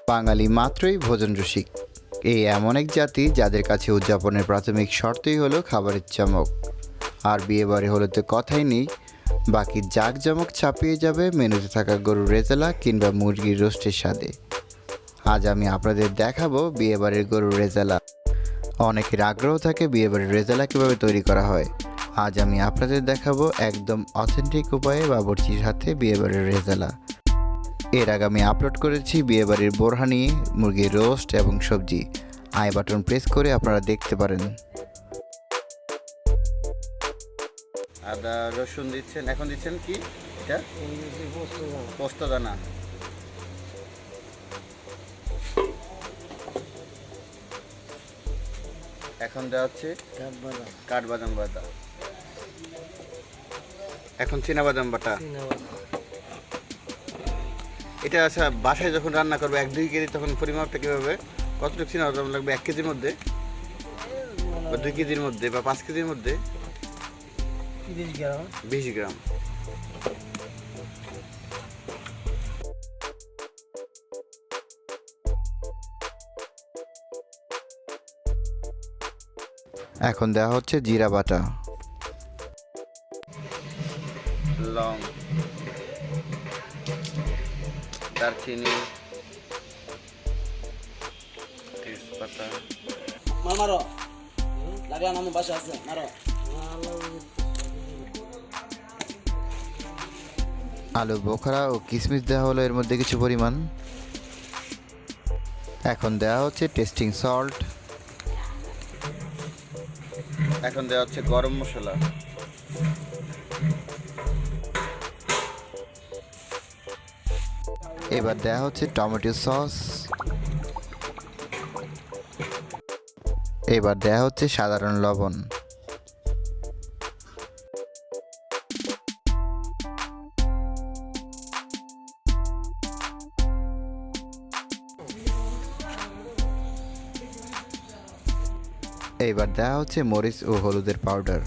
বাঙালি মাত্রই ভোজন রসিক। এই এমন এক জাতি যাদের কাছে উদযাপনের প্রাথমিক শর্তই হলো খাবারের চমক। আর বিয়েবাড়ি হলে তো কথাই নেই, বাকি জাঁকজমক ছাপিয়ে যাবে মেনুতে থাকা গরুর রেজালা কিংবা মুরগির রোস্টের স্বাদে। আজ আমি আপনাদের দেখাবো বিয়েবাড়ির গরুর রেজালা। অনেকের আগ্রহ থাকে বিয়েবাড়ির রেজালা কীভাবে তৈরি করা হয়। আজ আমি আপনাদের দেখাবো একদম অথেন্টিক উপায়ে বাবুর্চির হাতে বিয়েবাড়ির রেজালা। এর আগে আমি আপলোড করেছি বিয়েবাড়ির বোরহানি, মুরগির রোস্ট এবং সবজি। আই বাটন প্রেস করে আপনারা দেখতে পারেন। আদা রসুন দিচ্ছেন, এখন দিচ্ছেন কি এটা? পোস্ত দানা। এখন দেওয়া হচ্ছে কাঠবাদাম বাটা, এখন চীনাবাদাম বাটা। এটা আচ্ছা বাসায় যখন রান্না করবো 1-2 কেজি, তখন পরিমাপটা কীভাবে, কতটুকু চীনাবাদাম লাগবে? 1 কেজির মধ্যে বা 2 কেজির মধ্যে বা 5 কেজির মধ্যে 20 গ্রাম। এখন দেওয়া হচ্ছে জিরা বাটা, লং, দারচিনি, তেজপাতা। মারো লাগা নাম বাসা আছে মারো। আলু বোখরা ও কিশমিশ দেওয়া হলো এর মধ্যে কিছু পরিমাণ। এখন দেওয়া হচ্ছে টেস্টিং সল্ট। এখন দেওয়া হচ্ছে গরম মশলা। এবার দেওয়া হচ্ছে টমেটো সস। এবার দেওয়া হচ্ছে সাধারণ লবণ। এবার দেওয়া হচ্ছে মরিচ ও হলুদের পাউডার।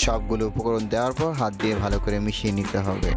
সবগুলো উপকরণ দেওয়ার পর হাত দিয়ে ভালো করে মিশিয়ে নিতে হবে।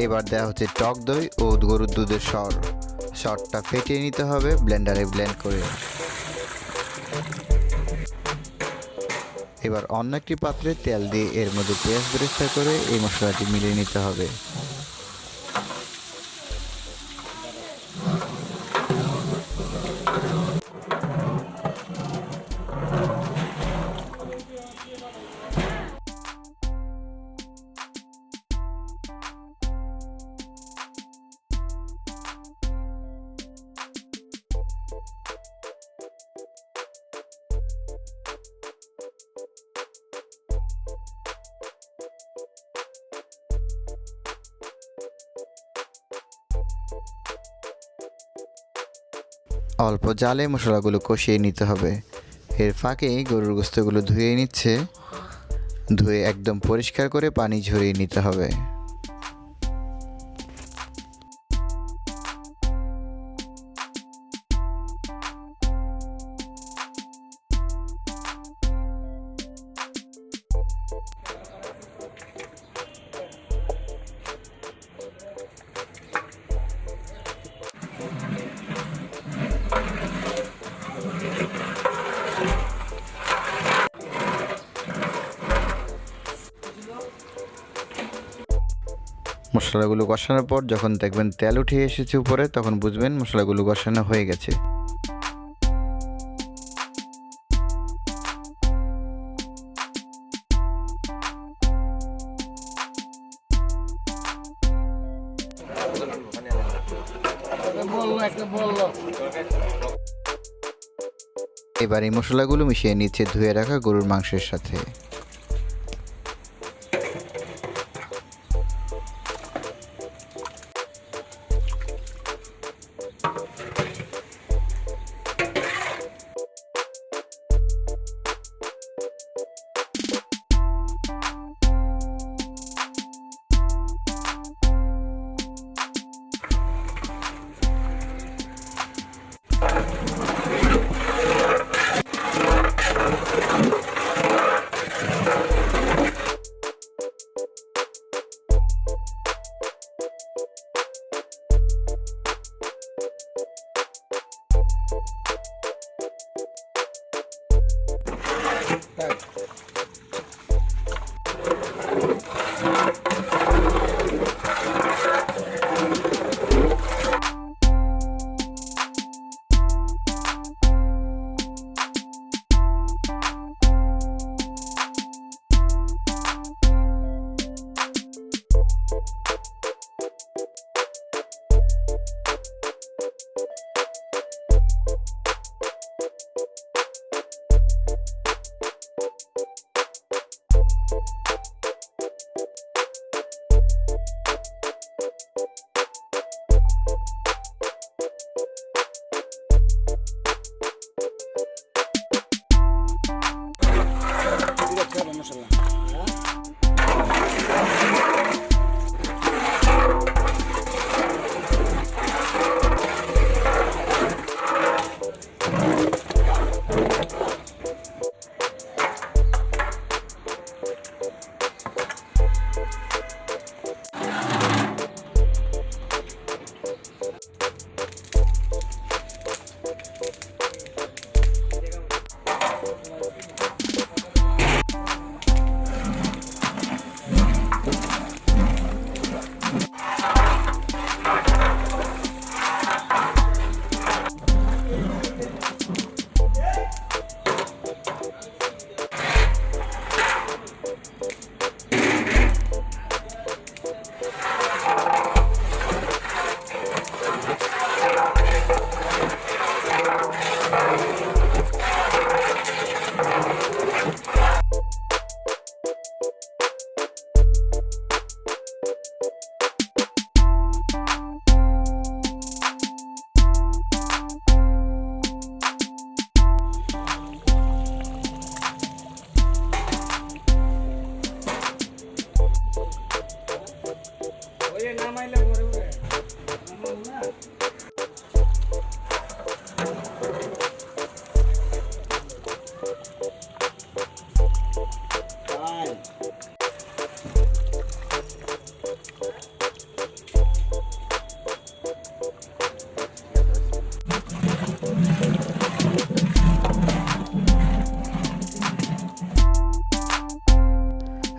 এবার দেওয়া হচ্ছে টক দই ও গরুর দুধের সরটা ফেটিয়ে নিতে হবে ব্লেন্ডারে ব্লেন্ড করে। এবার অন্য একটি পাত্রে তেল দিয়ে এর মধ্যে পেঁয়াজ বেরেস্তা করে এই মশলাটি মিলিয়ে নিতে হবে। অল্প জালে মশলাগুলো কষিয়ে নিতে হবে। এর ফাঁকে গরুর গোশতগুলো ধুয়ে নিচ্ছে। ধুয়ে একদম পরিষ্কার করে পানি ঝরিয়ে নিতে হবে। মশলাগুলো কষানোর পর যখন দেখবেন তেল উঠে এসেছে উপরে, তখন বুঝবেন মশলাগুলো কষানো হয়ে গেছে। এবার এই মশলাগুলো মিশিয়ে নিচ্ছে ধুয়ে রাখা গরুর মাংসের সাথে।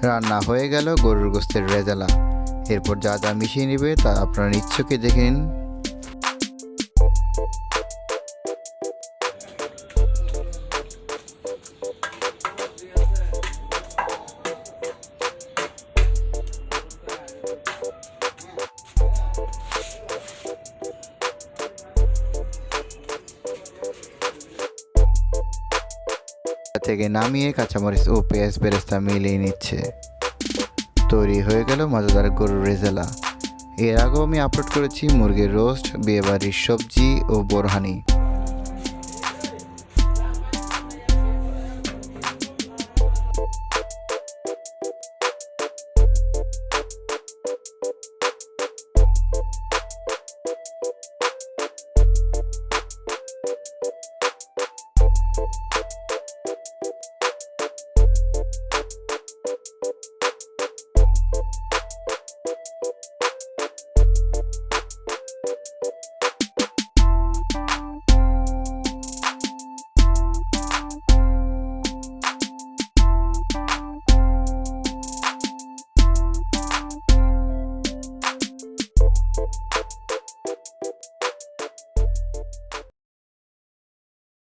রান্না হয়ে গেল গরুর গোশতের রেজালা। এরপর যা যা মিশিয়ে নেবে তা আপনারা নিশ্চয়ই দেখে নিন। থেকে নামিয়ে কাঁচামরিচ ও পেঁয়াজ বেরেস্তা মিলিয়ে নিচ্ছে। তৈরি হয়ে গেল মজাদার গরুর রেজালা। এর আগেও আমি আপলোড করেছি মুরগির রোস্ট, বিয়েবাড়ির সবজি ও বোরহানি।